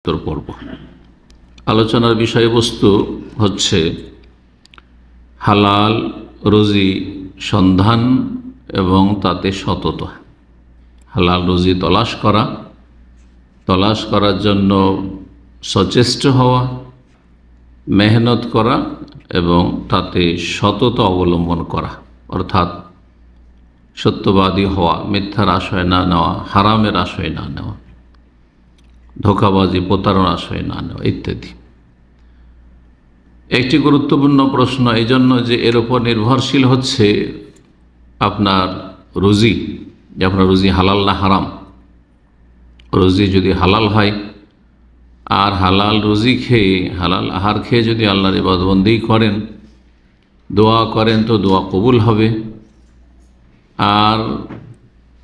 উত্তর পর্ব। আলোচনার বিষয়বস্তু হচ্ছে হালাল রুজি সন্ধান এবং তাতে সততা। হালাল রুজি তলাশ করার জন্য সচেষ্ট হওয়া, মেহনত করা এবং তাতে সততা অবলম্বন করা, অর্থাৎ সত্যবাদী হওয়া, মিথ্যার আশ্রয় না নেওয়া, হারামের আশ্রয় না নেওয়া, ধোঁকাবাজি প্রতারণার আশ্রয় না নেওয়া ইত্যাদি। একটি গুরুত্বপূর্ণ প্রশ্ন এই জন্য যে এর উপর নির্ভরশীল হচ্ছে আপনার রুজি, যে আপনার রুজি হালাল না হারাম। রুজি যদি হালাল হয় আর হালাল রুজি খেয়ে, হালাল আহার খেয়ে যদি আল্লাহর ইবাদতবন্দি করেন, দোয়া করেন, তো দোয়া কবুল হবে। আর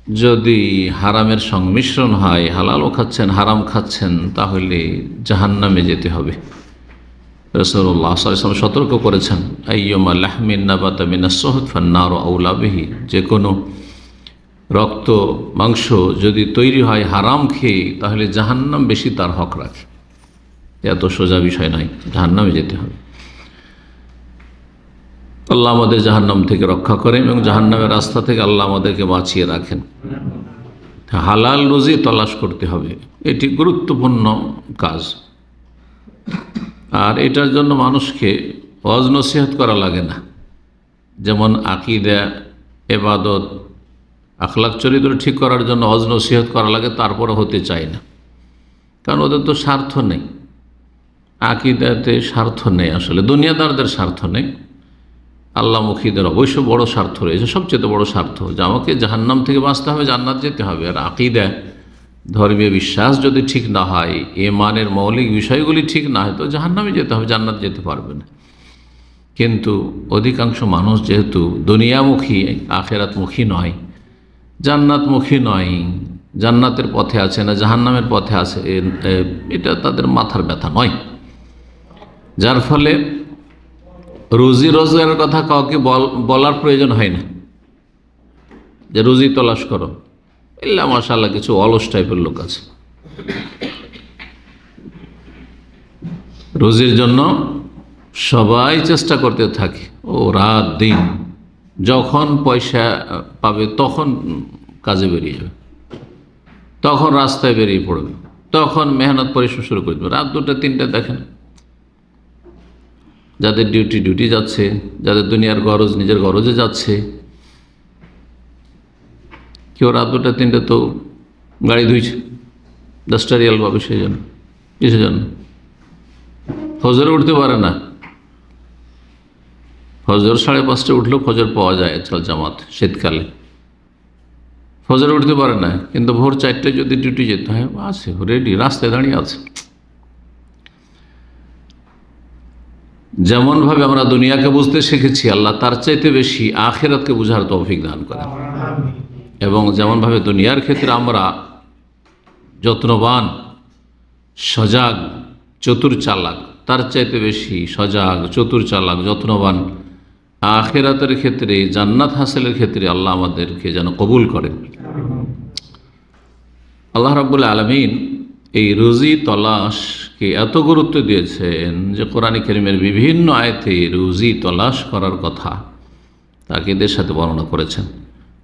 যদি হারামের সংমিশ্রণ হয়, হালালও খাচ্ছেন হারাম খাচ্ছেন, তাহলে জাহান্নামে যেতে হবে। রাসূলুল্লাহ সাল্লাল্লাহু আলাইহি ওয়াসাল্লাম সতর্ক করেছেন, আইয়ুমা লাহমিন নাবাতা মিনাস সুহত ফান্নারু আউলা বিহি, যে কোনো রক্ত মাংস যদি তৈরি হয় হারাম খেয়ে, তাহলে জাহান্নাম বেশি তার হক রাখে। এত সোজা বিষয় নয়, জাহান্নামে যেতে হবে। আল্লাহ আমাদের জাহান্নাম থেকে রক্ষা করেন এবং জাহান্নামের রাস্তা থেকে আল্লাহ আমাদেরকে বাঁচিয়ে রাখেন। হালাল রুজি তলাশ করতে হবে, এটি গুরুত্বপূর্ণ কাজ। আর এটার জন্য মানুষকে ওয়াজ নসিহত করা লাগে না। যেমন আকীদা, ইবাদত, আখলাক চরিত্র ঠিক করার জন্য ওয়াজ নসিহত করা লাগে, তারপরে হতে চায় না, কারণ ওদের তো স্বার্থ নেই। আকীদাতে স্বার্থ নেই, আসলে দুনিয়াদারদের স্বার্থ নেই, আল্লাহমুখীদের অবশ্য বড় স্বার্থ রয়েছে, সবচেয়ে বড় স্বার্থ যে আমাকে জাহান্নাম থেকে বাঁচতে হবে, জান্নাত যেতে হবে। আর আকীদা, ধর্মীয় বিশ্বাস যদি ঠিক না হয়, ঈমানের মৌলিক বিষয়গুলি ঠিক না হয়, তো জাহান্নামে যেতে হবে, জান্নাত যেতে পারবে না। কিন্তু অধিকাংশ মানুষ যেহেতু দুনিয়ামুখী, আখেরাতমুখী নয়, জান্নাতমুখী নয়, জান্নাতের পথে আছে না জাহান্নামের পথে আছে, এটা তাদের মাথার ব্যথা নয়। যার ফলে রুজি রোজগারের কথা কাউকে বলার প্রয়োজন হয় না যে রুজি তলাশ করো। ইল্লা মাশাআল্লাহ কিছু অলস টাইপের লোক আছে, রুজির জন্য সবাই চেষ্টা করতে থাকে, ও রাত দিন, যখন পয়সা পাবে তখন কাজে বেরিয়ে যাবে, তখন রাস্তায় বেরিয়ে পড়বে, তখন মেহনত পরিশ্রম শুরু করে দেবে। রাত 2টা 3টা দেখেন, যাদের ডিউটি যাচ্ছে, যাদের দুনিয়ার গরজ নিজের গরজে যাচ্ছে, কেউ রাত 2টা 3টা তো গাড়ি ধুইছে 10টা রিয়াল পাবে, সেই জন্য কিসের জন্য? ফজরে উঠতে পারে না, ফজর 5:30 উঠলেও ফজর পাওয়া যায় আজকাল জামাত, শীতকালে ফজরে উঠতে পারে না, কিন্তু ভোর 4টায় যদি ডিউটি যেতে হয়, আছে রেডি, রাস্তায় দাঁড়িয়ে আছে। যেমনভাবে আমরা দুনিয়াকে বুঝতে শিখেছি, আল্লাহ তার চাইতে বেশি আখিরাতকে বুঝার তৌফিক দান করেন। এবং যেমনভাবে দুনিয়ার ক্ষেত্রে আমরা যত্নবান, সজাগ, চতুর চালাক, তার চাইতে বেশি সজাগ, চতুর চালাক, যত্নবান আখিরাতের ক্ষেত্রে, জান্নাত হাসিলের ক্ষেত্রে আল্লাহ আমাদেরকে যেন কবুল করেন। আল্লাহ রাব্বুল আলামিন এই রুজি তলাশকে এত গুরুত্ব দিয়েছেন যে কোরআন কারীমের বিভিন্ন আয়াতে রুজি তলাশ করার কথা তাকিদের সাথে বর্ণনা করেছেন,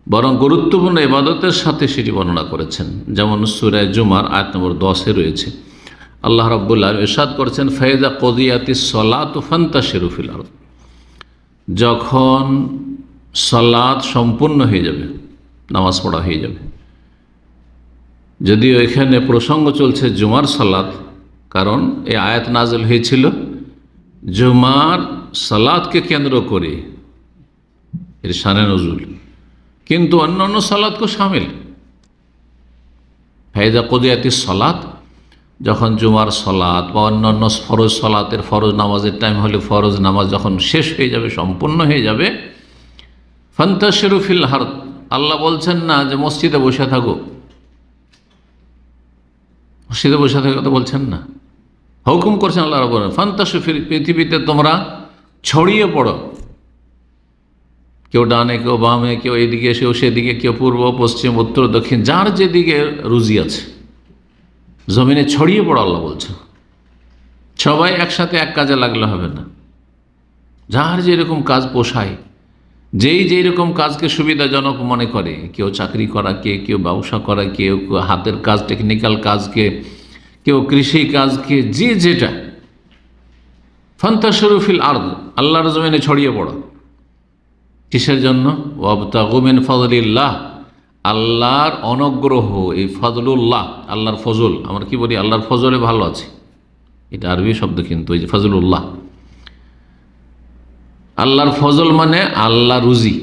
বরং গুরুত্বপূর্ণ ইবাদতের সাথে সেটি বর্ণনা করেছেন। যেমন সূরা জুমার আয়াত নম্বর 10-এ রয়েছে, আল্লাহ রাব্বুল আলামিন ইরশাদ করেছেন, ফাইযা কুদিয়াতিস সালাতু ফান্তাশিরু ফিল আরদ, যখন সালাত সম্পূর্ণ হয়ে যাবে, নামাজ পড়া হয়ে যাবে। যদিও এখানে প্রসঙ্গ চলছে জুমার সালাত, কারণ এই আয়াত নাযিল হয়েছিল জুমার সালাতকে কেন্দ্র করে, এর শানে নজুল, কিন্তু অন্যান্য সালাতকে শামিল। ফাইযা কুদিয়াতিস সালাত, যখন জুমার সালাত বা অন্যান্য ফরজ সালাতের, ফরজ নামাজের টাইম হলে ফরজ নামাজ যখন শেষ হয়ে যাবে, সম্পূর্ণ হয়ে যাবে, ফান্তাশিরু ফিল আরদ, আল্লাহ বলছেন না যে মসজিদে বসে থাকো, মসজিদে বসে থাকো তো বলছেন না, হুকুম করছেন আল্লাহ রাব্বুল আলামিন, ফান্তাশিরু ফিল, পৃথিবীতে তোমরা ছড়িয়ে পড়ো, কেউ ডানে, কেউ বামে, কেউ এদিকে, কেউ সেদিকে, কেউ পূর্ব পশ্চিম উত্তর দক্ষিণ, যার যেদিকে রুজি আছে জমিনে ছড়িয়ে পড়ো আল্লাহ বলছেন। সবাই একসাথে এক কাজে লাগলে হবে না, যার যেরকম কাজ পোষায়, যেই রকম কাজকে সুবিধাজনক মনে করে, কেউ চাকরি করাকে, কেউ ব্যবসা করা, কেউ হাতের কাজ টেকনিক্যাল কাজকে, কেউ কৃষি কাজকে, যে যেটা, ফান্তাশিরু ফিল আরদ, আল্লাহর জমিনে ছড়িয়ে পড়ো। কিসের জন্য? ওয়াবতাগু মিন ফাদলিল্লাহ, আল্লাহর অনুগ্রহ, এই ফজলুল্লাহ, আল্লাহর ফজল, আমরা কি বলি আল্লাহর ফজলে ভালো আছে, এটা আরবি শব্দ, কিন্তু এই যে ফজলুল্লাহ, আল্লাহর ফজল মানে আল্লাহ রুজি,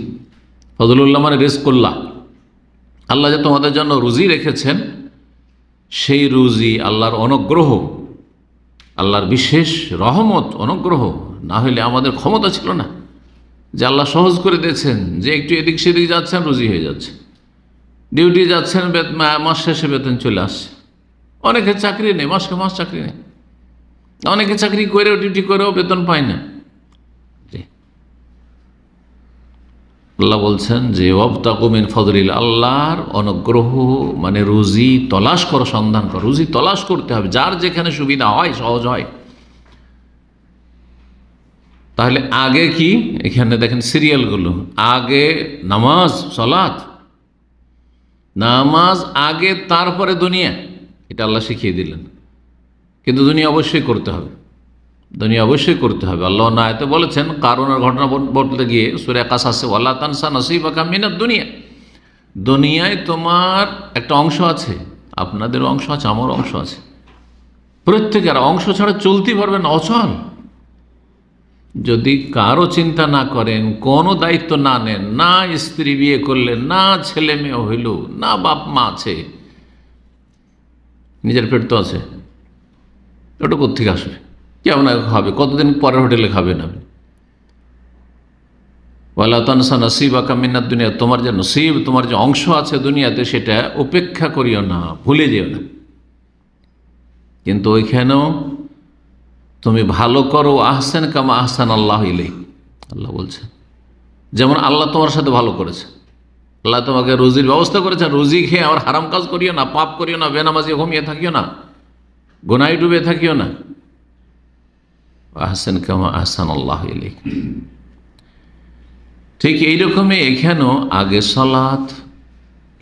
ফজলুল্লাহ মানে রিজকুল্লাহ, আল্লাহ যে তোমাদের জন্য রুজি রেখেছেন, সেই রুজি আল্লাহর অনুগ্রহ, আল্লাহর বিশেষ রহমত, অনুগ্রহ। না হলে আমাদের ক্ষমতা ছিল না, যে আল্লাহ সহজ করে দিয়েছেন, যে একটু এদিক সেদিক যাচ্ছেন রুজি হয়ে যাচ্ছে, ডিউটি যাচ্ছেন মাস শেষে বেতন চলে আসছে। অনেকে চাকরি নেই, মাসকে মাস চাকরি নেই, অনেকে চাকরি করেও ডিউটি করেও বেতন পায় না। আল্লাহ বলছেন যে ওয়াবতাগু মিন ফাদলিল্লাহ, আল্লাহর অনুগ্রহ মানে রুজি তলাশ করো, সন্ধান করো, রুজি তলাশ করতে হবে, যার যেখানে সুবিধা হয়, সহজ হয়। তাহলে আগে কি, এখানে দেখেন সিরিয়ালগুলো, আগে নামাজ, সালাত, নামাজ আগে, তারপরে দুনিয়া, এটা আল্লাহ শিখিয়ে দিলেন। কিন্তু দুনিয়া অবশ্যই করতে হবে, দুনিয়া অবশ্যই করতে হবে। আল্লাহ আয়াতে বলেছেন, কারুনের ঘটনা বলতে গিয়ে সূরা কাসাসে, ওয়ালা তানসা নসিবাকা মিনাদ দুনিয়া, দুনিয়ায় তোমার একটা অংশ আছে, আপনাদের অংশ আছে, আমার অংশ আছে, প্রত্যেকের অংশ ছাড়া চলতে পারবেন, অচল। যদি কারো চিন্তা না করেন, কোনো দায়িত্ব না নেন, না স্ত্রী বিয়ে করলেন, না ছেলে মেয়ে হইল, না বাপ মা আছে, নিজের পেট তো আছে, ওটা কোত্থেকে আসবে, কেমন খাবে, কতদিন পরে হোটেলে খাবেন আপনি? ওয়ালা তানসা নসিবাকা মিনাদ দুনিয়া, তোমার যে নসিব, তোমার যে অংশ আছে দুনিয়াতে, সেটা উপেক্ষা করিও না, ভুলে যেও না। কিন্তু ওইখানেও তুমি ভালো করো, আহসান কামা আহসান আল্লাহ ইলাইক, আল্লাহ বলছেন, যেমন আল্লাহ তোমার সাথে ভালো করেছে, আল্লাহ তোমাকে রুজির ব্যবস্থা করেছে, রুজি খেয়ে আবার হারাম কাজ করিও না, পাপ করিও না, বেনামাজি ঘুমিয়ে থাকিও না, গুনায় ডুবে থাকিও না, আহসান কামা আহসান আল্লাহ ইলাইক। ঠিক এইরকমই এখানেও আগে সালাত,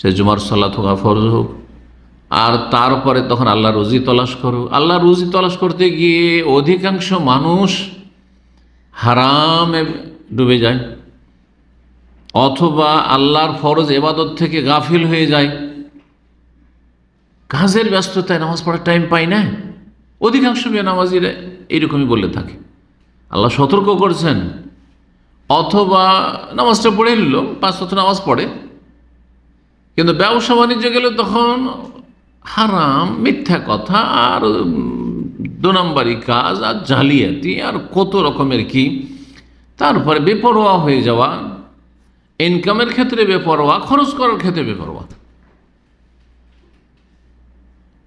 সে জুমার সালাত হোক, ফরজ হোক, আর তারপরে তখন আল্লাহ রুজি তলাশ করো। আল্লাহ রুজি তলাশ করতে গিয়ে অধিকাংশ মানুষ হারামে ডুবে যায়, অথবা আল্লাহর ফরজ ইবাদত থেকে গাফিল হয়ে যায়, কাজের ব্যস্ততায় নামাজ পড়ার টাইম পায় না। অধিকাংশ বেনামাজিরা এইরকমই বলে থাকে। আল্লাহ সতর্ক করছেন। অথবা নামাজটা পড়ে নিল, 5 ওয়াক্ত নামাজ পড়ে, কিন্তু ব্যবসা বাণিজ্য গেলে তখন হারাম, মিথ্যা কথা, আর 2 নম্বরই কাজ, আর জালিয়াতি, আর কত রকমের কি। তারপরে বেপরোয়া হয়ে যাওয়া, ইনকামের ক্ষেত্রে বেপরোয়া, খরচ করার ক্ষেত্রে বেপরোয়া।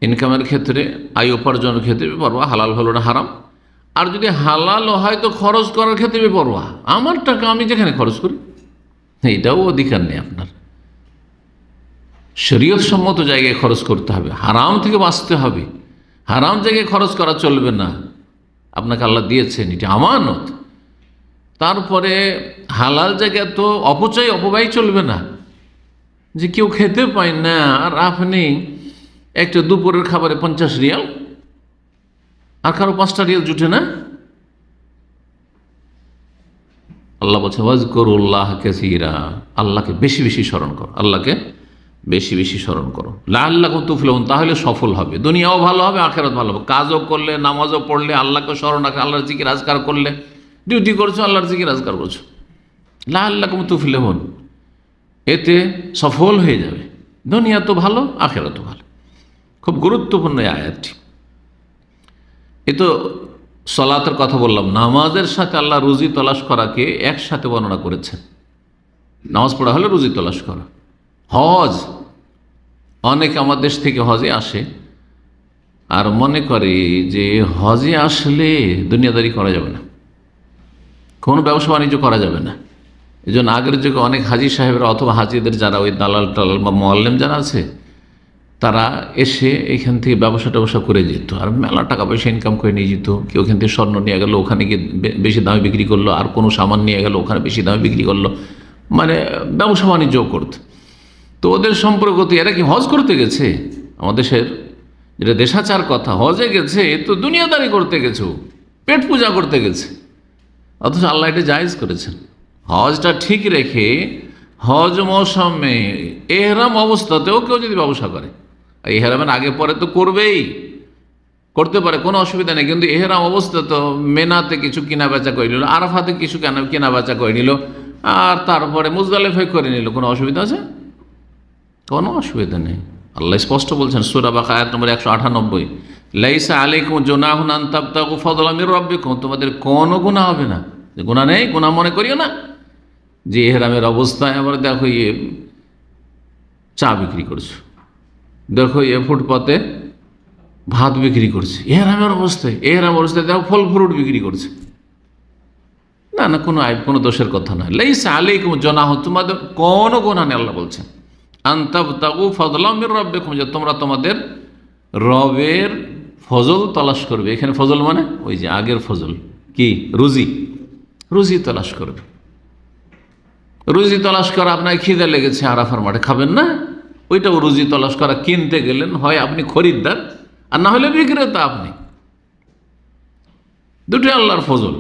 ইনকামের ক্ষেত্রে, আয় উপার্জনের ক্ষেত্রে বেপরোয়া, হালাল হলো না হারাম, আর যদি হালালও হয় তো খরচ করার ক্ষেত্রে বেপরোয়া, আমার টাকা আমি যেখানে খরচ করি, এইটাও অধিকার নেই আপনার। শরীয়ত সম্মত জায়গায় খরচ করতে হবে, হারাম থেকে বাঁচতে হবে, হারাম জায়গায় খরচ করা চলবে না। আপনাকে আল্লাহ দিয়েছেন, এটি আমানত। তারপরে হালাল জায়গায় তো অপব্যয় চলবে না, যে কেউ খেতে পায় না আর আপনি একটা দুপুরের খাবারে 50 রিয়াল, আর কারো 5টা রিয়াল জুটে না। আল্লাহ বলছে ওয়াজকুরুল্লাহ কাসীরা, আল্লাহকে বেশি বেশি স্মরণ করো, আল্লাহকে বেশি বেশি স্মরণ করো, লাআল্লাকুম তুফলিহুন, তাহলে সফল হবে, দুনিয়াও ভালো হবে, আখিরাত ভালো হবে। কাজও করলে, নামাজও পড়লে, আল্লাহকে স্মরণ রাখে, আল্লাহর জিকির আজকার করলে, ডিউটি করছো, আল্লাহর জিকির আজকার করছো, লাআল্লাকুম তুফলিহুন, এতে সফল হয়ে যাবে, দুনিয়া তো ভালো, আখিরাত তো ভালো। খুব গুরুত্বপূর্ণ এই আয়াতটি। এ তো সালাতের কথা বললাম, নামাজের সাথে আল্লাহ রুজি তলাশ করাকে একসাথে বর্ণনা করেছেন। নামাজ পড়া হলে রুজি তলাশ করা। হজ, অনেকে আমার দেশ থেকে হজে আসে আর মনে করে যে হজে আসলে দুনিয়াদারি করা যাবে না, কোনো ব্যবসা বাণিজ্য করা যাবে না। এই জন্য আগের যুগে অনেক হাজি সাহেবরা অথবা হাজিদের যারা ওই দালাল টালাল বা মোয়াল্লেম যারা আছে, তারা এসে এখান থেকে ব্যবসা করে যেত, আর মেলা টাকা পয়সা ইনকাম করে নিয়ে যেত। কেউ এখান থেকে স্বর্ণ নিয়ে গেল, ওখানে গিয়ে বেশি দামে বিক্রি করলো, আর কোনো সামান নিয়ে গেল, ওখানে বেশি দামে বিক্রি করলো, মানে ব্যবসা বাণিজ্য করত। তো ওদের সম্পর্ক তো এরা কি হজ করতে গেছে? আমাদের দেশের যেটা দেশাচার কথা, হজে গেছে তো দুনিয়াদারি করতে গেছে, পেট পূজা করতে গেছে। অথচ আল্লাহ এটা জায়েজ করেছেন। হজটা ঠিক রেখে হজ মৌসুমে এহরাম অবস্থাতেও কেউ যদি ব্যবসা করে, এহরামের আগে পরে তো করবেই, করতে পারে, কোনো অসুবিধা নেই, কিন্তু এহরাম অবস্থা তো মেনাতে কিছু কেনা বেচা করে নিল, আরাফাতে কিছু কেনা বেচা করে নিল, আর তারপরে মুজদালিফায় করে নিল, কোনো অসুবিধা আছে? কোনো অসুবিধা নেই। আল্লাহ স্পষ্ট বলছেন সূরা বাকারা আয়াত নম্বর 198, লাইসা আলাইকুম জুনাহুন আন তাবতাগু ফাদলাম মির রাব্বিকুম, তোমাদের কোনো গুনাহ হবে না। গুনাহ নেই, গুনাহ মনে করিও না যে এহরামের অবস্থায় আবার দেখো চা বিক্রি করছো, দেখো ফুটপাতে ভাত বিক্রি করছে, এহরাম অবস্থায় দেখো ফল ফ্রুট বিক্রি করছে। না না, কোনো আইব, কোনো দোষের কথা নয়। লাইসা আলাইকুম জুনাহ, তোমাদের কোনো গুনাহ নেই। আল্লাহ বলছেন আন তাবতাগু ফাদলাম মির রাব্বিকুম, যে তোমরা তোমাদের রবের ফজল তলাশ করবে। এখানে ফজল মানে ওই যে আগের ফজল, কি রুজি তলাশ করবে। রুজি তলাশ করা, আপনার খিদে লেগেছে আরাফার মাঠে, খাবেন না? ওইটাও রুজি তলাশ করা। কিনতে গেলেন, হয় আপনি খরিদ্দার আর না হলে বিক্রেতা, আপনি দুটোই আল্লাহর ফজল।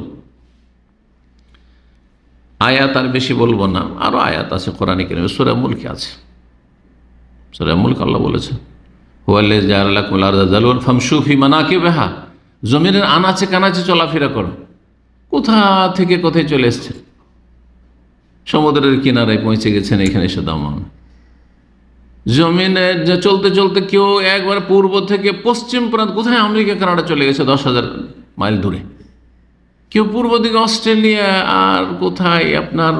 আয়াত আর বেশি বলবো না, আরো আয়াত আছে কোরআনে কারীমে, সূরা মুলকে আছে। সূরা মুলক আল্লাহ বলেছেন হুয়াল্লাযী জাআলা লাকুমুল আরদা যালুলান ফামশু ফি মানাকিবিহা, জমিনের আনাচে কানাচে চলাফেরা করো। কোথা থেকে কোথায় চলে এসছেন? সমুদ্রের কিনারায় পৌঁছে গেছেন, এখানে এসে দামান। জমিনে চলতে চলতে কেউ একবার পূর্ব থেকে পশ্চিম পর্যন্ত, কোথায় আমেরিকা কানাডা চলে গেছে 10,000 মাইল দূরে, কেউ পূর্ব দিকে অস্ট্রেলিয়া, আর কোথায় আপনার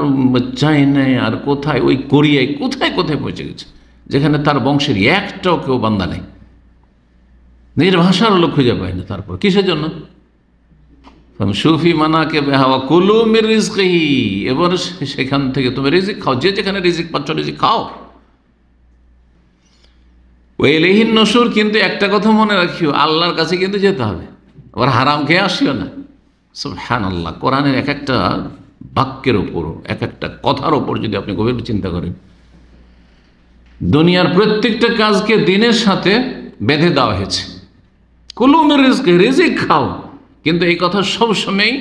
চায়নায়, আর কোথায় ওই কোরিয়ায়, কোথায় কোথায় পৌঁছে গেছে, যেখানে তার বংশের একটাও কেউ বান্দা নেই, নিজের ভাষার লোক খুঁজে পায় না। তারপর কিসের জন্য? সুফি মানাকে বেহাওয়া কুলু মির রিজকিহি, এবার সেখান থেকে তুমি রিজিক খাও, যে যেখানে রিজিক পাচ্ছ রিজিক খাও। ওই ইলাইহিন নশুর, কিন্তু একটা কথা মনে রাখিও, আল্লাহর কাছে কিন্তু যেতে হবে, আবার হারাম খেয়ে আসিও না। সুবহানাল্লাহ, কোরআনের এক একটা বাক্যের ওপর, এক একটা কথার ওপর যদি আপনি গভীর চিন্তা করেন, দুনিয়ার প্রত্যেকটা কাজকে দিনের সাথে বেঁধে দেওয়া হয়েছে। কুলু মির রিজকিহি, রিজিক খাও, কিন্তু এই কথা সবসময়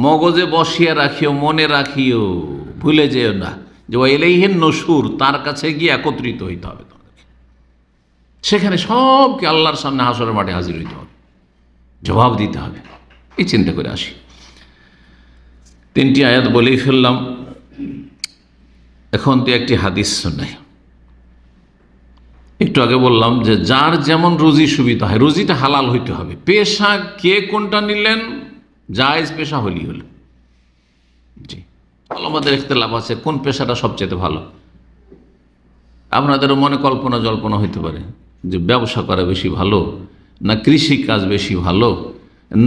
মগজে বসিয়ে রাখিও, মনে রাখিও, ভুলে যেও না যে ওয়া ইলাইহিন নশুর, তার কাছে গিয়ে একত্রিত হইতে হবে তোমাদেরকে। সেখানে সবকে আল্লাহর সামনে হাসরের মাঠে হাজির হইতে হবে, জবাব দিতে হবে। এই চিন্তা করে আসি। 3টি আয়াত বলেই ফেললাম, এখন তো একটি হাদিস শোনাই। একটু আগে বললাম যে যার যেমন রুজি সুবিধা হয়, রুজিটা হালাল হইতে হবে। পেশা কে কোনটা নিলেন, জায়েজ পেশা হলেই হলো। জি, আমাদের ইখতিলাফ আছে কোন পেশাটা সবচেয়ে ভালো। আপনাদেরও মনে কল্পনা জল্পনা হইতে পারে যে ব্যবসা করা বেশি ভালো, না কৃষি কাজ বেশি ভালো,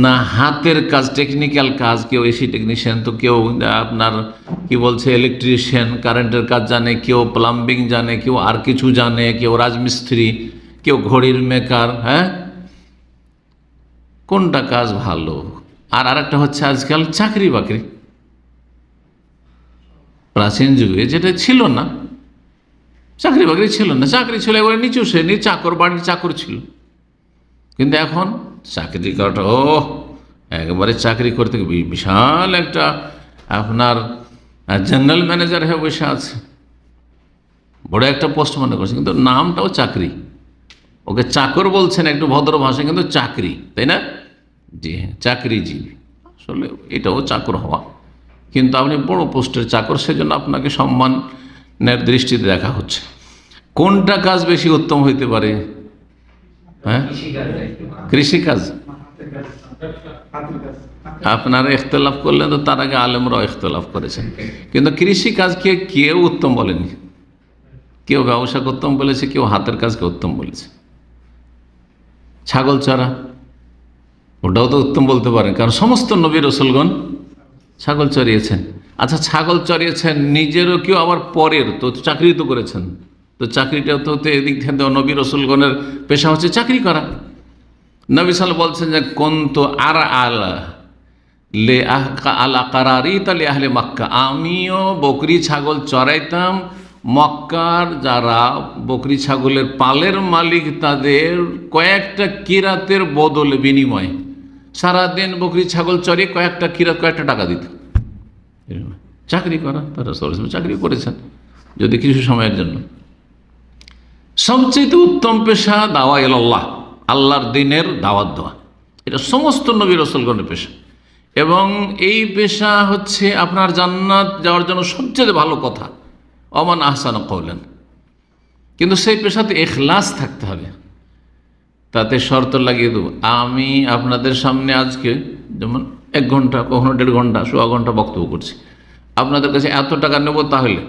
না হাতের কাজ, টেকনিক্যাল কাজ। কেউ এসি টেকনিশিয়ান, তো কেউ আপনার কি বলছে ইলেকট্রিশিয়ান, কারেন্টের কাজ জানে, কেউ প্লাম্বিং জানে, কেউ আর কিছু জানে, কেউ রাজমিস্ত্রি, কেউ ঘড়ির মেকার। হ্যাঁ, কোনটা কাজ ভালো? আর আরেকটা হচ্ছে আজকাল চাকরি বাকরি। প্রাচীন যুগে যেটা ছিল না, চাকরি বাকরি ছিল না, চাকরি ছিল একবারে নিচু শ্রেণী, চাকর, বাড়ির চাকর ছিল। কিন্তু এখন চাকরি করাটা, একবারে চাকরি করতে বিশাল একটা আপনার জেনারেল ম্যানেজার হয়ে বসে আছে, বড় একটা পোস্ট মনে করছে, কিন্তু নামটাও চাকরি। ওকে চাকর বলছেন একটু ভদ্র ভাষায়, কিন্তু চাকরি, তাই না? জি হ্যাঁ, চাকরিজীবী। আসলে এটাও চাকর হওয়া, কিন্তু আপনি বড় পোস্টের চাকর, সেজন্য আপনাকে সম্মানের দৃষ্টিতে দেখা হচ্ছে। কোনটা কাজ বেশি উত্তম হইতে পারে? হ্যাঁ, কৃষিকাজ। আপনারা ইখতিলাফ করলেন, তো তার আগে আলেমরাও ইখতিলাফ করেছেন, কিন্তু কৃষিকাজকে কেউ উত্তম বলেনি। কেউ ব্যবসাকে উত্তম বলেছে, কেউ হাতের কাজকে উত্তম বলেছে। ছাগল চড়া, ওটাও তো উত্তম বলতে পারেন, কারণ সমস্ত নবী রাসূলগণ ছাগল চড়িয়েছেন। আচ্ছা, ছাগল চড়িয়েছেন নিজেরও, কেউ আবার পরের, তো চাকরি তো করেছেন, তো চাকরিটাও তো এদিক থেকে নবী রসুলগণের পেশা হচ্ছে চাকরি করা। নবী সাল্লাল্লাহু বলছেন যে কোনতো আর আলা লে আলা কারারিত লি আহলে মক্কা, আমিও বকরি ছাগল চড়াইতাম মক্কার যারা বকরি ছাগলের পালের মালিক তাদের কয়েকটা কিরাতের বদলে বিনিময়ে। সারাদিন বকরি ছাগল চড়িয়ে কয়েকটা কিরাত কয়েকটা টাকা দিত। চাকরি করা, তারা সরাসরি চাকরি করেছেন যদি কিছু সময়ের জন্য। সবচেয়ে উত্তম পেশা দাওয়া ইলাল্লাহ, আল্লাহর দ্বীনের দাওয়াত দেওয়া, এটা সমস্ত নবী রাসূলগণের পেশা। এবং এই পেশা হচ্ছে আপনার জান্নাত যাওয়ার জন্য সবচেয়ে ভালো কথা। ওমান আহসানু কওলান, কিন্তু সেই পেশাতে ইখলাস থাকতে হবে। তাতে শর্ত লাগিয়ে দেব, আমি আপনাদের সামনে আজকে যেমন 1 ঘন্টা, কখনো 1.5 ঘন্টা, 1.25 ঘন্টা বক্তব্য করছি, আপনাদের কাছে এত টাকা নেব, তাহলে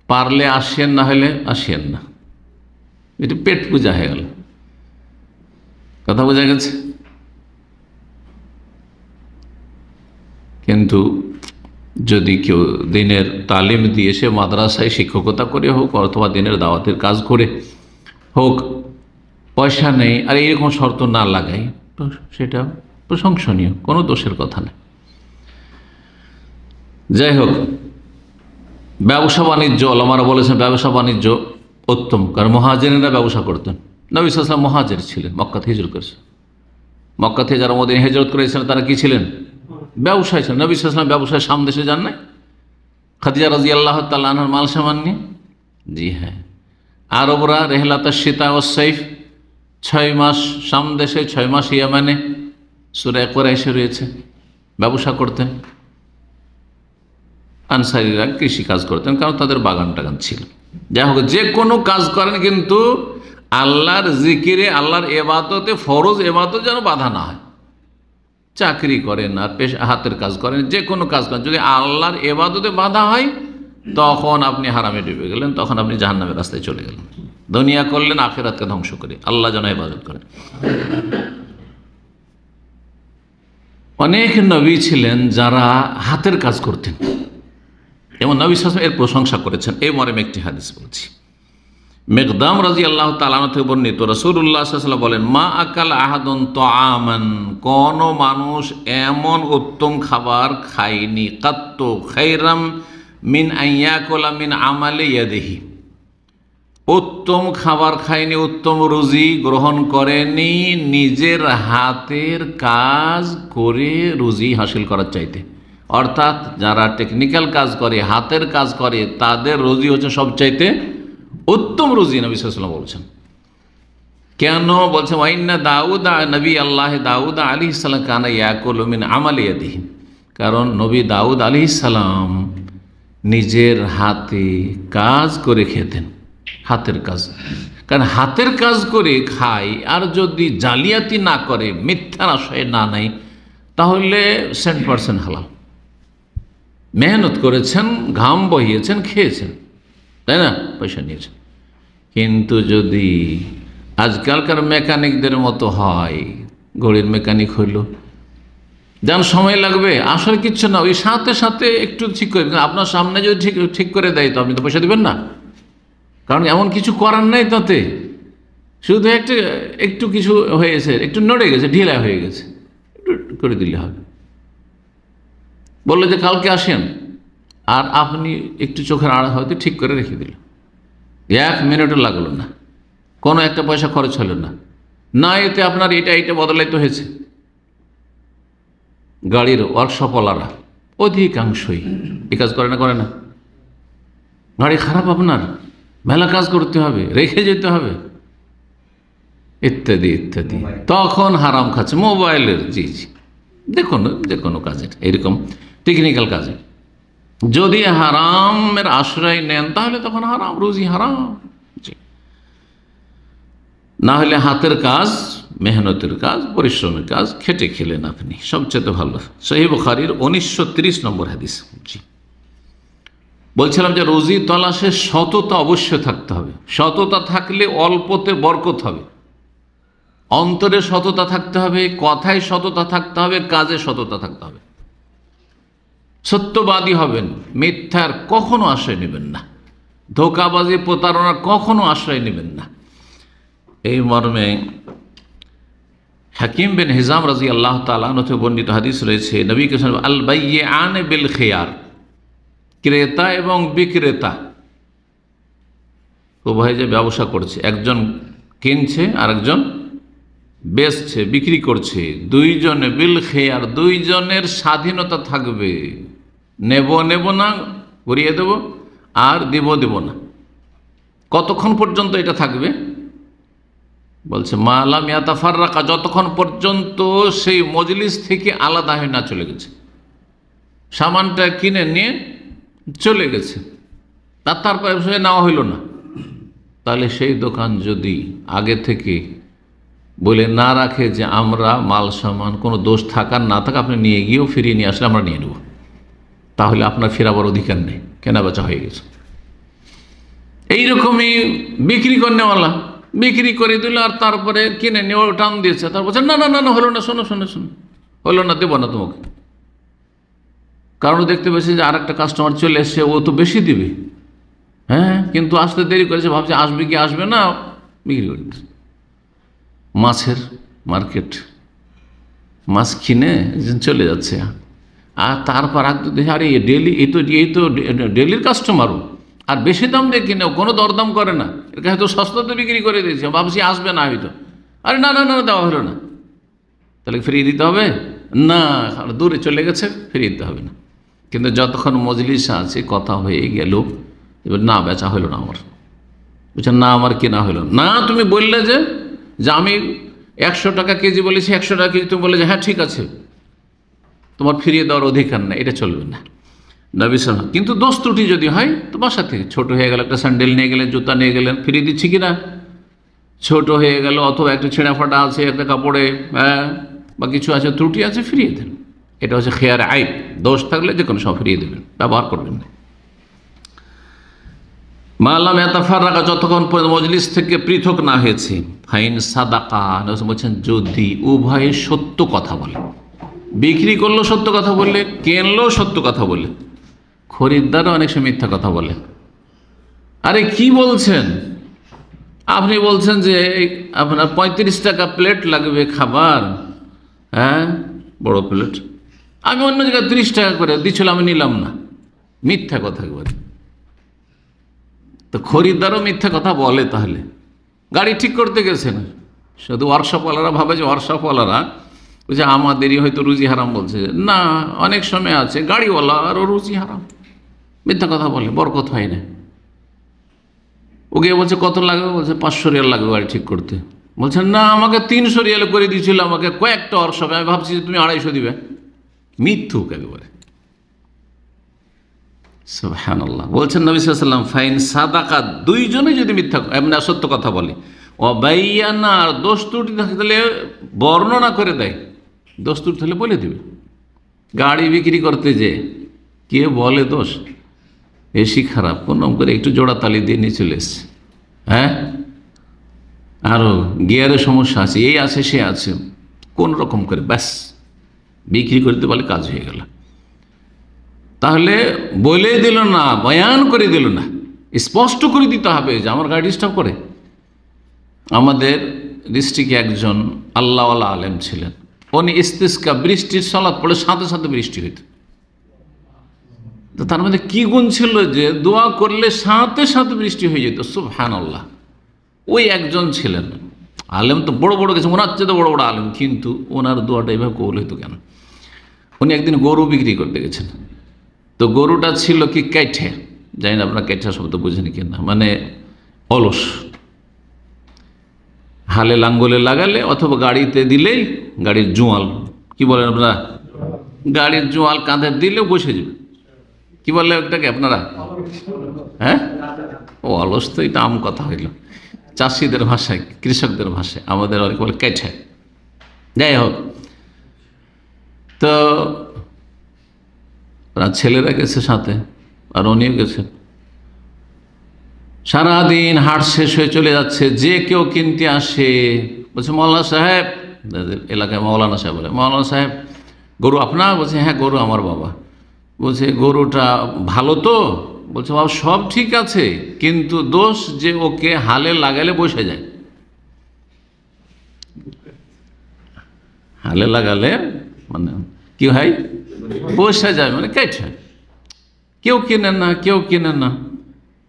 পারলে আসেন, না হলে আসেন না। এটা পেট পূজা হয়ে গেল। কথা বোঝা গেছে? কিন্তু যদি কেউ দিনের তালিম দিয়ে, সে মাদ্রাসায় শিক্ষকতা করে হোক অথবা দিনের দাওয়াতের কাজ করে হোক, পয়সা নেই আর এইরকম শর্ত না লাগাই, তো সেটা প্রশংসনীয়, কোনো দোষের কথা নেই। যাই হোক, ব্যবসা বাণিজ্য, ওলামারা বলেছেন ব্যবসা বাণিজ্য উত্তম, কারণ মুহাজিরেরা ব্যবসা করতেন। নবী সাল্লাল্লাহু আলাইহি ওয়াসাল্লাম মুহাজির ছিলেন, মক্কা থেকে হিজরত করেছেন। মক্কা থেকে যারা মদিনায় হিজরত করেছিলেন তারা কি ছিলেন? ব্যবসায়ী ছিলেন। নবী সাল্লাল্লাহু আলাইহি ওয়াসাল্লাম ব্যবসায় সামদেশে যান নাই? খাদিজা রাদিয়াল্লাহু তাআলা আনহার মাল সামান নিয়ে? জি হ্যাঁ। আরবরা রেহলাতাশ শিতা ওয়াস সাইফ, 6 মাস সামদেশে, 6 মাস ইয়ামানে, সূরা কুরাইশে রয়েছে, ব্যবসা করতেন। আনসারীরা কৃষি কাজ করতেন, কারণ তাদের বাগান টাগান ছিল। যাই হোক, যে কোনো কাজ করেন কিন্তু আল্লাহর জিকিরে, আল্লাহর ইবাদতে, ফরজ ইবাদত যেন বাধা না হয়। চাকরি করেন আর হাতের কাজ করেন, যে কোনো কাজ করেন, যদি আল্লাহর ইবাদতে বাধা হয় তখন আপনি হারামে ডুবে গেলেন, তখন আপনি জাহান্নামের রাস্তায় চলে গেলেন। দুনিয়া করলেন, আখিরাতকে ধ্বংস করে। আল্লাহ যেন ইবাদত করেন। অনেক নবী ছিলেন যারা হাতের কাজ করতেন, এবং নবী সাল্লাল্লাহু আলাইহি ওয়াসাল্লাম এর প্রশংসা করেছেন। এই মর্মে একটি হাদিস বলছি। মিকদাম রাদিয়াল্লাহু তাআলা আনহু থেকে বর্ণিত, রাসূলুল্লাহ সাল্লাল্লাহু আলাইহি ওয়াসাল্লাম বলেন, মা আকাল আহাদুন তাআমান, কোন মানুষ এমন উত্তম খাবার খায়নি, কাত্তু খায়রাম মিন আইয়াকুলা মিন আমালি ইয়াদিহি, উত্তম খাবার খায়নি, উত্তম রুজি গ্রহণ করেনি নিজের হাতের কাজ করে রুজি হাসিল করার চাইতে। অর্থাৎ যারা টেকনিক্যাল কাজ করে, হাতের কাজ করে, তাদের রুজি হচ্ছে সবচাইতে উত্তম রুজি। নবী সাল্লাল্লাহু আলাইহি ওয়াসাল্লাম বলছেন। কেন বলছেন? ওয়াইন্না দাউদ, নবী আল্লাহ দাউদ আলাইহিস সালাম কানা ইয়াকুলু মিন আমালি ইয়াদিহি, কারণ নবী দাউদ আলাইহিস সালাম নিজের হাতে কাজ করে খেতেন। হাতের কাজ, কারণ হাতের কাজ করে খায় আর যদি জালিয়াতি না করে, মিথ্যার আশয় না নেয়, তাহলে 100% হালাল। মেহনত করেছেন, ঘাম বহিয়েছেন, খেয়েছেন, তাই না? পয়সা নিয়েছেন। কিন্তু যদি আজকালকার মেকানিকদের মতো হয়, ঘড়ির মেকানিক হইল, যার সময় লাগবে, আসলে কিচ্ছু না, ওই সাথে সাথে একটু ঠিক করে, আপনার সামনে যদি ঠিক করে দেয় তো আপনি তো পয়সা দেবেন না, কারণ এমন কিছু করার নাই তাতে, শুধু একটু কিছু হয়েছে, একটু নড়ে গেছে, ঢিলা হয়ে গেছে, একটু করে দিলে হবে। বললো যে কালকে আসেন, আর আপনি একটু চোখের আড়া হয়তো ঠিক করে রেখে দিল, 1 মিনিটও লাগলো না, কোনো একটা পয়সা খরচ হলো না, না এতে আপনার এটা বদলাইতে হয়েছে। গাড়ির ওয়ার্কশপওয়ালারা অধিকাংশই এই কাজ করে না? গাড়ি খারাপ, আপনার মেলা কাজ করতে হবে, রেখে যেতে হবে, ইত্যাদি ইত্যাদি, তখন হারাম খাচ্ছে। মোবাইলের, জি যে কোনো কাজের, এরকম টেকনিক্যাল কাজে যদি হারামের আশ্রয় নেন, তাহলে তখন হারাম, রুজি হারাম। না হলে হাতের কাজ, মেহনতের কাজ, পরিশ্রমের কাজ খেটে খেলেন আপনি, সবচেয়ে ভালো। সহিহ বুখারীর 1930 নম্বর হাদিস। জি, বলছিলাম যে রুজি তলাশে সততা অবশ্যই থাকতে হবে। সততা থাকলে অল্পতে বরকত হবে। অন্তরে সততা থাকতে হবে, কথায় সততা থাকতে হবে, কাজে সততা থাকতে হবে। সত্যবাদী হবেন, মিথ্যার কখনো আশ্রয় নেবেন না। ধোঁকাবাজি প্রতারণা কখনো আশ্রয় নেবেন না। এই মর্মে হাকিম বিন হিজাম রাদিয়াল্লাহু তাআলা আনহু থেকে বর্ণিত হাদিস রয়েছে, নবী করিম সাল্লাল্লাহু আল বাইয়ান বিল খিয়ার, ক্রেতা এবং বিক্রেতা উভয় যে ব্যবসা করছে, একজন কিনছে আর একজন বেচছে, বিক্রি করছে, দুইজনে বিল খিয়ার, দুইজনের স্বাধীনতা থাকবে। নেব না, ঘুরিয়ে দেব, আর দেব না। কতক্ষণ পর্যন্ত এটা থাকবে? বলছে মা লাম ইয়াতাফাররাকা, যতক্ষণ পর্যন্ত সেই মজলিস থেকে আলাদা হয়ে না চলে গেছে, সামানটা কিনে নিয়ে চলে গেছে, তারপরে নেওয়া হইল না, তাহলে সেই দোকান যদি আগে থেকে বলে না রাখে যে আমরা মাল সামান কোনো দোষ থাকার না থাকা আপনি নিয়ে গিয়েও ফিরিয়ে নিয়ে আসলে আমরা নিয়ে নেব, তাহলে আপনার ফেরাবার অধিকার নেই, কেনাবেচা হয়ে গেছে। এইরকমই বিক্রি করেওয়ালা বিক্রি করে দিল আর তারপরে কিনে নিয়ে টান দিয়েছে, তারপর বলছে না না না না হলো না, শোনো হলো না, দেবো না তোমাকে। কারণ দেখতে পেয়েছে যে আর একটা কাস্টমার চলে এসছে, ও তো বেশি দিবে, হ্যাঁ, কিন্তু আসতে দেরি করেছে, ভাবছে আসবে কি আসবে না, বিক্রি করে দিচ্ছে। মাছের মার্কেট, মাছ কিনে চলে যাচ্ছে, আর তারপর আরে ডেলি এই তো ডেলির কাস্টমারও, আর বেশি দাম দিয়ে কিনে, কোনো দরদাম করে না, এর কাছে তো সস্তাতে বিক্রি করে দিয়েছে, ভাবছি আসবে না হয়তো, আরে না না না দেওয়া হলো না, তাহলে ফিরিয়ে দিতে হবে না, দূরে চলে গেছে, ফিরিয়ে দিতে হবে না। কিন্তু যতক্ষণ মজলিস আছে, কথা হয়ে গেল, এবার না বেচা হলো না আমার, বুঝছেন, না আমার কেনা হলো না, তুমি বললে যে আমি 100 টাকা কেজি বলেছি, 100 টাকা কেজি, তুমি বললে যে হ্যাঁ ঠিক আছে, তোমার ফিরিয়ে দেওয়ার অধিকার নেই, এটা চলবে না। নবী সাল্লাল্লাহু, কিন্তু দোষ ত্রুটি যদি হয় তো বাসা থেকে ছোট হয়ে গেল, একটা স্যান্ডেল নিয়ে গেলেন, জুতা নিয়ে গেলেন, ফিরিয়ে দিচ্ছি কিনা, ছোট হয়ে গেল, অথবা একটা ছেঁড়া ফাটা আছে একটা কাপড়ে, হ্যাঁ, বা কিছু আছে, ত্রুটি আছে, ফিরিয়ে দেন। এটা হচ্ছে খেয়ার আইব, দোষ থাকলে যে কোনো সব ফিরিয়ে দেবেন, ব্যবহার করবেন না। মালাম ইয়াতাফাররাকা, যতক্ষণ পর্যন্ত মজলিস থেকে পৃথক না হয়েছে। ফাইন সাদাকা, বলছেন যদি উভয়ে সত্য কথা বলে, বিক্রি করলো সত্য কথা বললে, কেনলো সত্য কথা বলে, খরিদ্দারও অনেক সময় মিথ্যা কথা বলে। আরে কি বলছেন আপনি, বলছেন যে আপনার 35 টাকা প্লেট লাগবে খাবার, হ্যাঁ বড় প্লেট, আমি অন্য জায়গায় 30 টাকা করে দিচ্ছিলাম, আমি নিলাম না, মিথ্যা কথা একবারে। তো খরিদ্দারও মিথ্যা কথা বলে। তাহলে গাড়ি ঠিক করতে গেছেন, শুধু ওয়ার্কশপওয়ালারা ভাবে যে ওয়ার্কশপওয়ালারা বলছে আমাদেরই হয়তো রুজি হারাম, বলছে না, অনেক সময় আছে গাড়িওয়ালা আরও রুজি হারাম, মিথ্যা কথা বলে, বরকত হয় না। ও গিয়ে বলছে কত লাগবে, বলছে 500 রিয়াল লাগবে গাড়ি ঠিক করতে, বলছেন না আমাকে 300 রিয়াল করে দিয়েছিল, আমাকে কয়েকটা ওয়ার্কশপে, আমি ভাবছি যে তুমি 250 দিবে। মিথ্যুক একেবারে, সুবহানাল্লাহ। বলছেন নবী সাল্লাল্লাহু আলাইহি ওয়াসাল্লাম ফাইন সাদাকা, দুইজনে যদি মিথ্যা এমনি সত্য কথা বলে, ও বাইয়ানা, আর দোষ ত্রুটি থাকলে বর্ণনা করে দেয়, দোষ ত্রুটি থাকলে বলে দেবে। গাড়ি বিক্রি করতে যে কে বলে দোষ, এসি খারাপ, কোনো করে একটু জোড়া তালি দিয়ে নিয়ে চলে এসছে, হ্যাঁ, আরও গিয়ারের সমস্যা আছে, এই আছে সে আছে, কোন রকম করে ব্যাস বিক্রি করতে বলে, কাজ হয়ে গেল। তাহলে বলে দিল না, বয়ান করে দিল না, স্পষ্ট করে দিতে হবে যে আমার গাড়ি ডিস্টার্ব করে। আমাদের ডিস্ট্রিক্টে একজন আল্লাহওয়ালা আলেম ছিলেন, উনি ইস্তিসকা, বৃষ্টির সালাত পড়ে সাথে সাথে বৃষ্টি হইত। তো তার মধ্যে কি গুণ ছিল যে দোয়া করলে সাথে সাথে বৃষ্টি হয়ে যেত, সুবহানাল্লাহ। ওই একজন ছিলেন আলেম, তো বড় বড় গেছে, ওনার চেয়ে তো বড় বড় আলেম, কিন্তু ওনার দোয়াটা এভাবে কবুল হইতো কেন? উনি একদিন গরু বিক্রি করতে গেছেন, তো গরুটা ছিল কি কাইঠে, জানি না আপনার কাইঠা শব্দ বুঝেনি কিনা, মানে অলস, হালে লাঙ্গলে লাগালে অথবা গাড়িতে দিলেই গাড়ির জোয়াল, কি বলেন আপনারা, গাড়ির জোয়াল কাঁধে দিলেও বসে যাবে, কি বললে ওটাকে আপনারা, হ্যাঁ, ও অলস, তো এটা আম কথা হইল, চাষিদের ভাষায়, কৃষকদের ভাষায়, আমাদের অনেক বলে কাইঠে। যাই হোক, তো ছেলেরা গেছে সাথে, আর উনিও গেছে। সারাদিন হাট শেষ হয়ে চলে যাচ্ছে, যে কেউ কিনতে আসে বলছে মৌলানা সাহেব, এলাকায় মৌলানা সাহেব বলে, মৌলানা সাহেব গরু আপনার? বলছে হ্যাঁ গরু আমার বাবা। বলছে গরুটা ভালো তো? বলছে বাবা সব ঠিক আছে, কিন্তু দোষ যে ওকে হালে লাগালে বসে যায়। হালে লাগালে মানে কি হয়, বসে যায়, মানে কেটে কেউ কেনে না, কেউ কেনে না।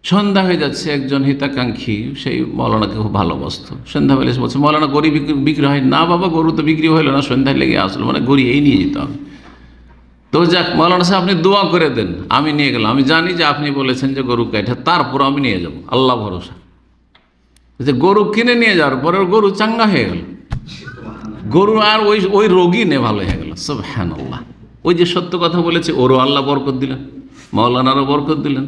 সন্ধ্যা হয়ে যাচ্ছে, একজন হিতাকাঙ্ক্ষী সেই মৌলানাকে খুব ভালোবাসত। সন্ধ্যা বেলা বলছে মৌলানা গরু বিক্রি হয় না। বাবা গরু তো বিক্রি হইলো না, সন্ধ্যায় লেগে আসলো, মানে গরু এই নিয়ে যেতে হবে। তো যাক মৌলানা সাহেব আপনি দোয়া করে দেন, আমি নিয়ে গেলাম। আমি জানি যে আপনি বলেছেন যে গরু কাটা, তারপর আমি নিয়ে যাব, আল্লাহ ভরসা। যে গরু কিনে নিয়ে যাওয়ার পরে গরু চাঙ্গা হয়ে গেল, গরু আর ওই রোগী নে ভালো হয়ে গেল। সুবহানাল্লাহ। ওই যে সত্য কথা বলেছে ওরও আল্লাহ বরকত দিলেন, মৌলানারও বরকত দিলেন।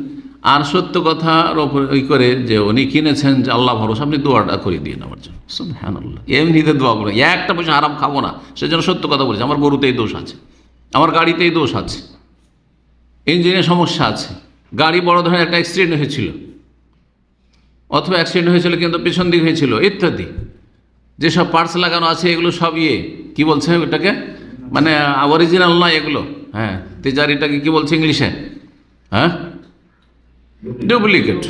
আর সত্য কথার ওপর ওই করে যে উনি কিনেছেন, যে আল্লাহ ভরসা, আপনি দোয়াটা করে দিয়ে আমার জন্য। সুবহানাল্লাহ। এমনিতে দোয়া করে, একটা পয়সা আরাম খাবো না, সেজন্য সত্য কথা বলেছে। আমার গরুতেই দোষ আছে, আমার গাড়িতেই দোষ আছে, ইঞ্জিনের সমস্যা আছে, গাড়ি বড় ধরনের একটা অ্যাক্সিডেন্ট হয়েছিল, অথবা অ্যাক্সিডেন্ট হয়েছিল কিন্তু পিছন দিক হয়েছিল, ইত্যাদি। যেসব পার্টস লাগানো আছে এগুলো সব কি বলছে ওটাকে, মানে অরিজিনাল নয় এগুলো। হ্যাঁ, তেজারিটাকে কি বলছে ইংলিশে? হ্যাঁ, ডুপ্লিকেট।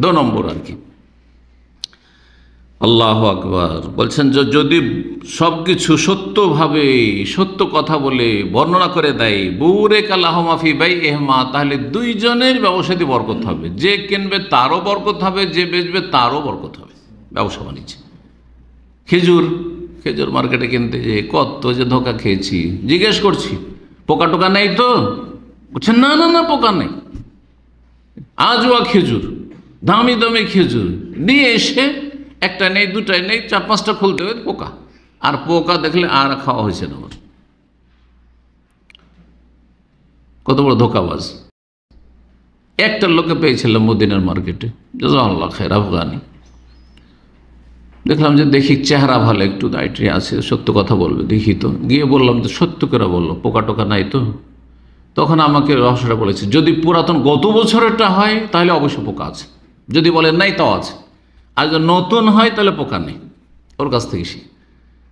2 নম্বর আর কি। আল্লাহু আকবার। বলছেন যে যদি সব কিছু সত্যভাবে সত্য কথা বলে বর্ণনা করে দেয়, বুরেকা লাহুমা ফি বাইইহিমা, তাহলে দুইজনের ব্যবসাতে বরকত হবে। যে কিনবে তারও বরকত হবে, যে বেচবে তারও বরকত হবে। ব্যবসা বাণিজ্য। খেজুর মার্কেটে কিনতে যে কত যে ধোকা খেয়েছি। জিজ্ঞেস করছি পোকা টোকা নেই তো? বলছে না না না, পোকা নেই। আজওয়া খেজুর, দামি দামি খেজুর নিয়ে এসে একটা নেই, দুটাই নেই, 4-5টা খুলতে হবে, পোকা। আর পোকা দেখলে আর খাওয়া হয়েছে না। কত বড় ধোকাবাজ। একটা লোকে পেয়েছিলাম মদিনার মার্কেটে, জাযাকাল্লাহ খায়র, আফগানি। দেখলাম যে দেখি চেহারা ভালো, একটু দায়িত্বে আছে, সত্য কথা বলবে, দেখি তো। গিয়ে বললাম তো সত্য করে বললো, পোকা টোকা নাই তো? তখন আমাকে রহস্যটা বলেছে, যদি পুরাতন গত বছরেরটা হয় তাহলে অবশ্য পোকা আছে, যদি বলে নাই তাও আছে, আর যদি নতুন হয় তাহলে পোকা নেই। ওর কাছ থেকে সে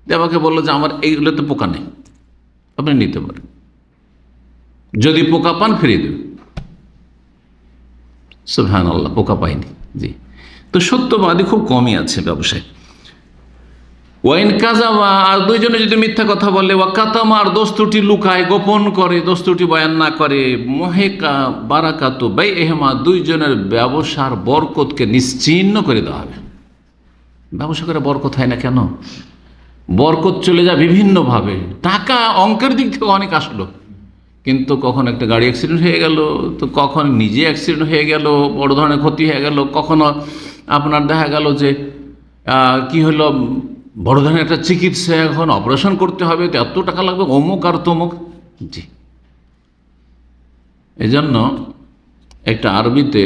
আমাকে বললো যে আমার এইগুলোতে পোকা নেই, আপনি নিতে পারেন, যদি পোকা পান ফিরিয়ে দেবেন। সুবহানাল্লাহ, পোকা পাইনি। জি, তো সত্যবাদী খুব কমই আছে ব্যবসায়। ওয়াইন কাযাবা, আর দুইজনে যদি মিথ্যা কথা বলে, ওয়া কাতামা, আর দোষ ত্রুটি লুকায়, গোপন করে, দোষ ত্রুটি বয়ান না করে, মহেকা বারাকাতু বাইইহিমা, দুইজনের ব্যবসার বরকতকে নিশ্চিহ্ন করে দেওয়া হবে। ব্যবসা করে বরকত হয় না কেন? বরকত চলে যায় বিভিন্নভাবে। টাকা অঙ্কের দিক থেকে অনেক আসলো, কিন্তু কখন একটা গাড়ি অ্যাক্সিডেন্ট হয়ে গেল, তো কখন নিজে অ্যাক্সিডেন্ট হয়ে গেল, বড় ধরনের ক্ষতি হয়ে গেল, কখনো আপনার দেখা গেল যে কি হলো, বড় ধরনের একটা চিকিৎসা, এখন অপারেশন করতে হবে, তো এত টাকা লাগবে, অমুক আর তমুক। জি, এই জন্য একটা আরবিতে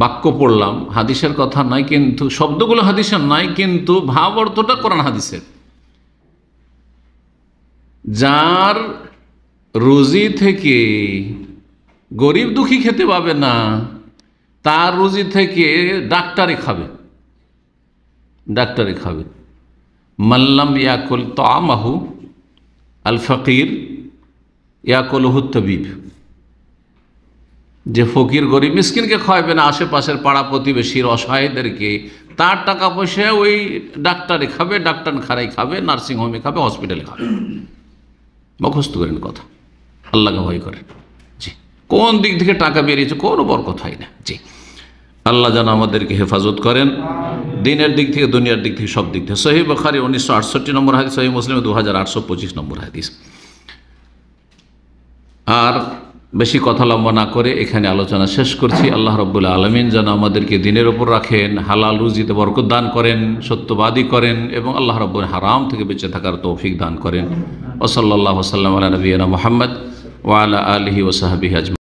বাক্য পড়লাম, হাদিসের কথা নয়, কিন্তু শব্দগুলো হাদিসের নয়, কিন্তু ভাব অর্থটা কোরআন হাদিসের। যার রুজি থেকে গরিব দুঃখী খেতে পাবে না, তার রুজি থেকে ডাক্তারে খাবে। মাল্লাম ইয়াকুল তাআমাহু আল ফকির ইয়াকুলহু তাবিব। যে ফকির গরিব মিসকিনকে খাওয়াবে না, আশেপাশের পাড়া প্রতিবেশীর অসহায়দেরকে, তার টাকা পয়সা ওই ডাক্তারে খাবে, ডাক্তারখানায় খাবে, নার্সিংহোমে খাবে, হসপিটালে খাবে। মুখস্থ করেন কথা, আল্লাহকে ভয় করেন। জি, কোন দিক থেকে টাকা বেরিয়েছে কোনো বরকত হয় না। জি, আল্লাহ যেন আমাদেরকে হেফাজত করেন, দিনের দিক থেকে, দুনিয়ার দিক থেকে, সব দিক থেকে। সহিহ বুখারী 1968 নম্বর হাদিস, সহিহ মুসলিম 2825 নম্বর হাদিস। আর বেশি কথা লম্বা না করে এখানে আলোচনা শেষ করছি। আল্লাহ রাব্বুল আলামিন যেন আমাদেরকে দিনের ওপর রাখেন, হালাল রুজিতে বরকত দান করেন, সত্যবাদী করেন, এবং আল্লাহ রাব্বুল হারাম থেকে বেঁচে থাকার তৌফিক দান করেন। ওয়া সাল্লাল্লাহু ওয়া সাল্লাম আলা নবিয়িনা মুহাম্মদ ওয়া আলা আলিহি ওয়া সাহবিহি আজমাইন।